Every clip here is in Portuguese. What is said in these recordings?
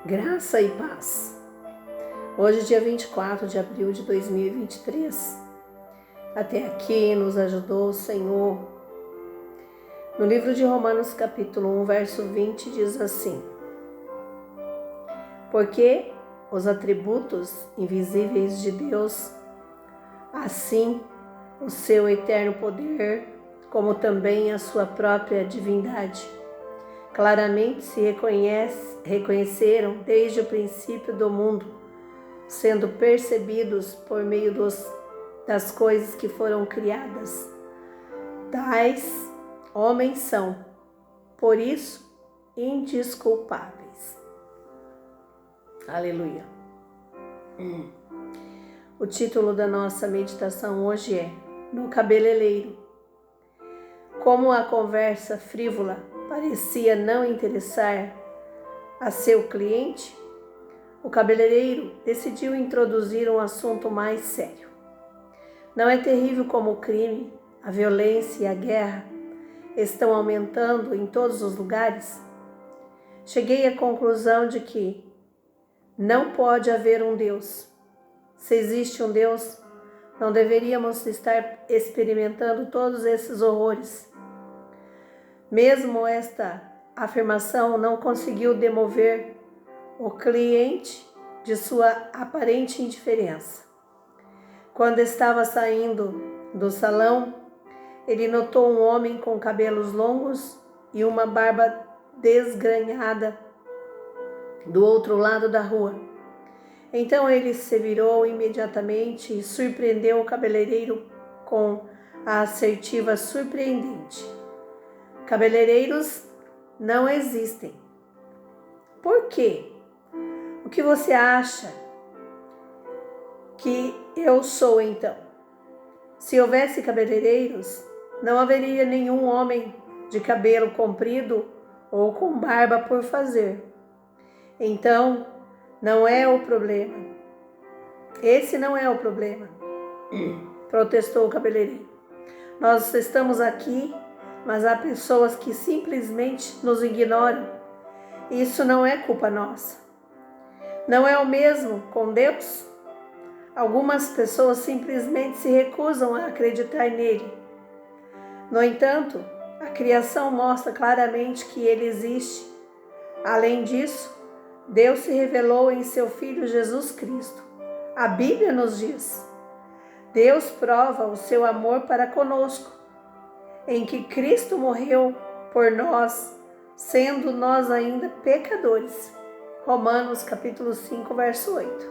Graça e paz. Hoje, dia 24 de abril de 2023. Até aqui nos ajudou o Senhor. No livro de Romanos, capítulo 1, verso 20, diz assim: Porque os atributos invisíveis de Deus, assim o seu eterno poder, como também a sua própria divindade, claramente se reconheceram desde o princípio do mundo, sendo percebidos por meio das coisas que foram criadas. Tais homens são, por isso, indesculpáveis. Aleluia. O título da nossa meditação hoje é No Cabeleireiro. Como a conversa frívola parecia não interessar a seu cliente, o cabeleireiro decidiu introduzir um assunto mais sério. Não é terrível como o crime, a violência e a guerra estão aumentando em todos os lugares? Cheguei à conclusão de que não pode haver um Deus. Se existe um Deus, não deveríamos estar experimentando todos esses horrores. Mesmo esta afirmação não conseguiu demover o cliente de sua aparente indiferença. Quando estava saindo do salão, ele notou um homem com cabelos longos e uma barba desgrenhada do outro lado da rua. Então ele se virou imediatamente e surpreendeu o cabeleireiro com a assertiva surpreendente: Cabeleireiros não existem. Por quê? O que você acha que eu sou então? Se houvesse cabeleireiros, não haveria nenhum homem de cabelo comprido ou com barba por fazer. Então, não é o problema. Esse não é o problema, protestou o cabeleireiro. Nós estamos aqui, mas há pessoas que simplesmente nos ignoram. Isso não é culpa nossa. Não é o mesmo com Deus? Algumas pessoas simplesmente se recusam a acreditar nele. No entanto, a criação mostra claramente que ele existe. Além disso, Deus se revelou em seu Filho Jesus Cristo. A Bíblia nos diz: Deus prova o seu amor para conosco, em que Cristo morreu por nós, sendo nós ainda pecadores. Romanos capítulo 5, verso 8.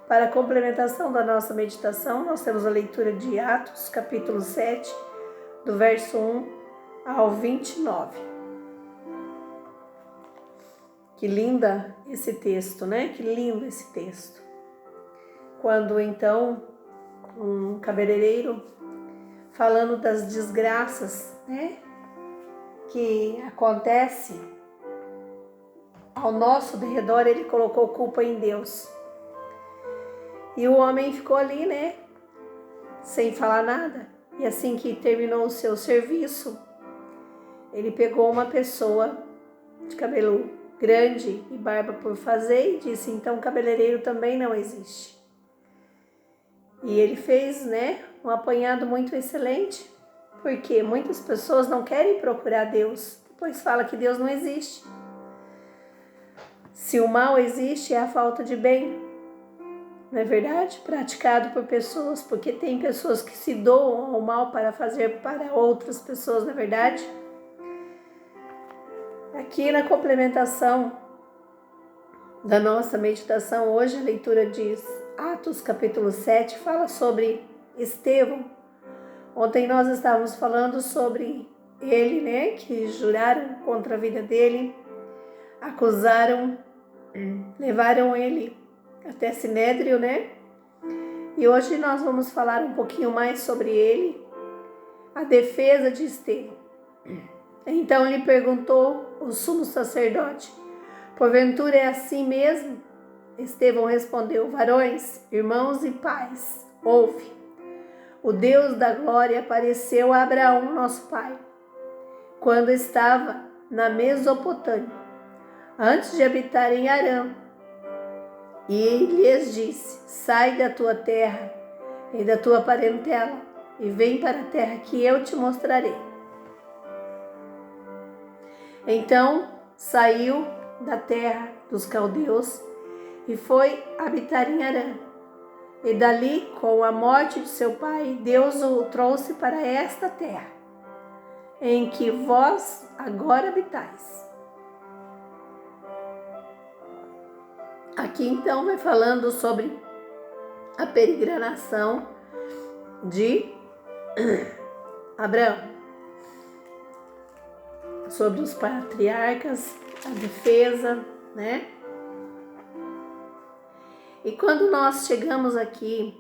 Para a complementação da nossa meditação, nós temos a leitura de Atos, capítulo 7, do verso 1 ao 29. Que linda esse texto, né? Que lindo esse texto. Quando então um cabeleireiro, falando das desgraças, né, que acontece ao nosso derredor, ele colocou culpa em Deus. E o homem ficou ali, né, sem falar nada. E assim que terminou o seu serviço, ele pegou uma pessoa de cabelo grande e barba por fazer e disse: então cabeleireiro também não existe. E ele fez, né, um apanhado muito excelente, porque muitas pessoas não querem procurar Deus, depois fala que Deus não existe. Se o mal existe, é a falta de bem, não é verdade? Praticado por pessoas, porque tem pessoas que se doam ao mal para fazer para outras pessoas, não é verdade? Aqui na complementação da nossa meditação hoje, a leitura diz Atos capítulo 7, fala sobre Estevão. Ontem nós estávamos falando sobre ele, né, que juraram contra a vida dele, acusaram, levaram ele até Sinédrio, né? E hoje nós vamos falar um pouquinho mais sobre ele, a defesa de Estevão. Então lhe perguntou o sumo sacerdote: porventura é assim mesmo? Estevão respondeu: varões, irmãos e pais, ouve. O Deus da glória apareceu a Abraão, nosso pai, quando estava na Mesopotâmia, antes de habitar em Harã. E lhes disse: sai da tua terra e da tua parentela e vem para a terra que eu te mostrarei. Então saiu da terra dos caldeus e foi habitar em Harã. E dali, com a morte de seu pai, Deus o trouxe para esta terra, em que vós agora habitais. Aqui então vai falando sobre a peregrinação de Abraão, sobre os patriarcas, a defesa, né? E quando nós chegamos aqui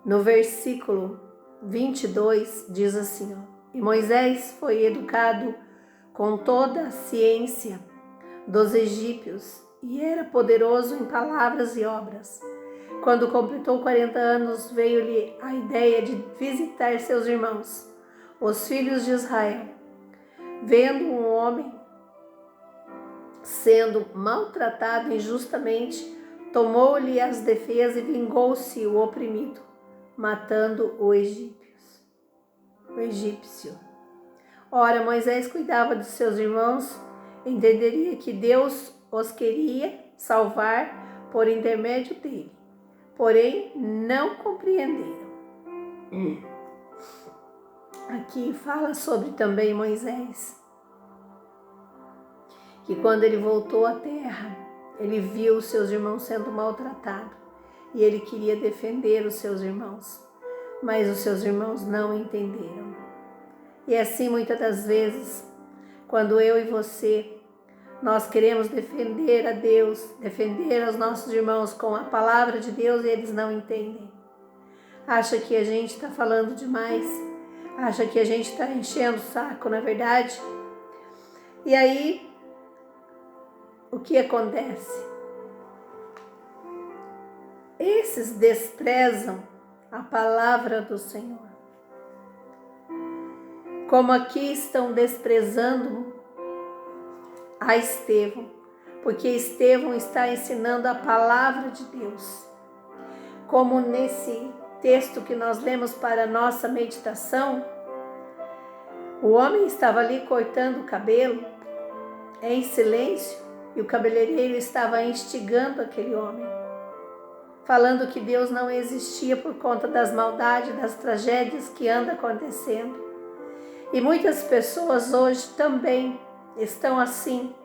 no versículo 22, diz assim, ó: e Moisés foi educado com toda a ciência dos egípcios e era poderoso em palavras e obras. Quando completou 40 anos, veio-lhe a ideia de visitar seus irmãos, os filhos de Israel. Vendo um homem sendo maltratado injustamente, tomou-lhe as defesas e vingou-se o oprimido, matando o egípcio. Ora, Moisés cuidava de seus irmãos, entenderia que Deus os queria salvar por intermédio dele, porém não compreenderam. Aqui fala sobre também Moisés, que quando ele voltou à terra, ele viu os seus irmãos sendo maltratados e ele queria defender os seus irmãos, mas os seus irmãos não entenderam. E assim, muitas das vezes, quando eu e você, nós queremos defender a Deus, defender os nossos irmãos com a palavra de Deus e eles não entendem. Acha que a gente está falando demais, acha que a gente está enchendo o saco, na verdade. E aí, o que acontece? Esses desprezam a palavra do Senhor. Como aqui estão desprezando a Estevão, porque Estevão está ensinando a palavra de Deus. Como nesse texto que nós lemos para a nossa meditação, o homem estava ali cortando o cabelo em silêncio e o cabeleireiro estava instigando aquele homem, falando que Deus não existia por conta das maldades, das tragédias que andam acontecendo. E muitas pessoas hoje também estão assim,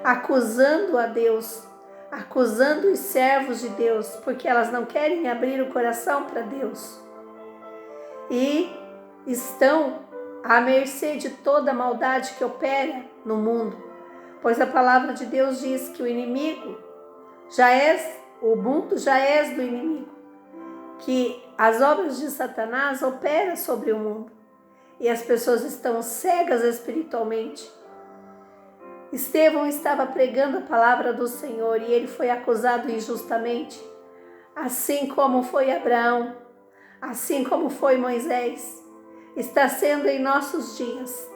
acusando a Deus, acusando os servos de Deus, porque elas não querem abrir o coração para Deus. E estão à mercê de toda a maldade que opera no mundo, pois a palavra de Deus diz que o inimigo o mundo já é do inimigo, que as obras de Satanás operam sobre o mundo e as pessoas estão cegas espiritualmente. Estevão estava pregando a palavra do Senhor e ele foi acusado injustamente, assim como foi Abraão, assim como foi Moisés, está sendo em nossos dias.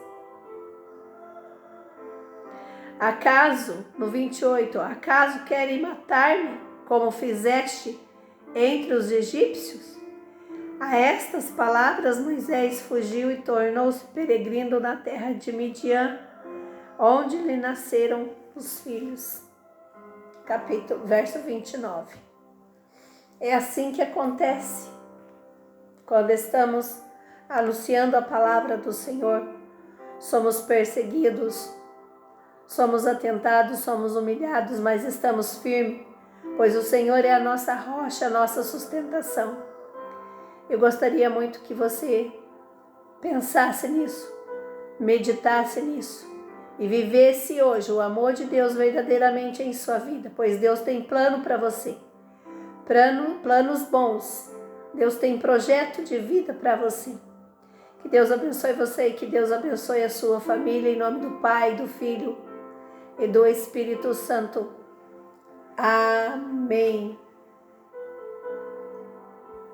Acaso, no 28, acaso querem matar-me, como fizeste entre os egípcios? A estas palavras Moisés fugiu e tornou-se peregrino na terra de Midian, onde lhe nasceram os filhos. Verso 29. É assim que acontece quando estamos anunciando a palavra do Senhor. Somos perseguidos, somos atentados, somos humilhados, mas estamos firmes, pois o Senhor é a nossa rocha, a nossa sustentação. Eu gostaria muito que você pensasse nisso, meditasse nisso e vivesse hoje o amor de Deus verdadeiramente em sua vida, pois Deus tem plano para você, planos bons. Deus tem projeto de vida para você. Que Deus abençoe você e que Deus abençoe a sua família, em nome do Pai, do Filho e do Espírito Santo. Amém.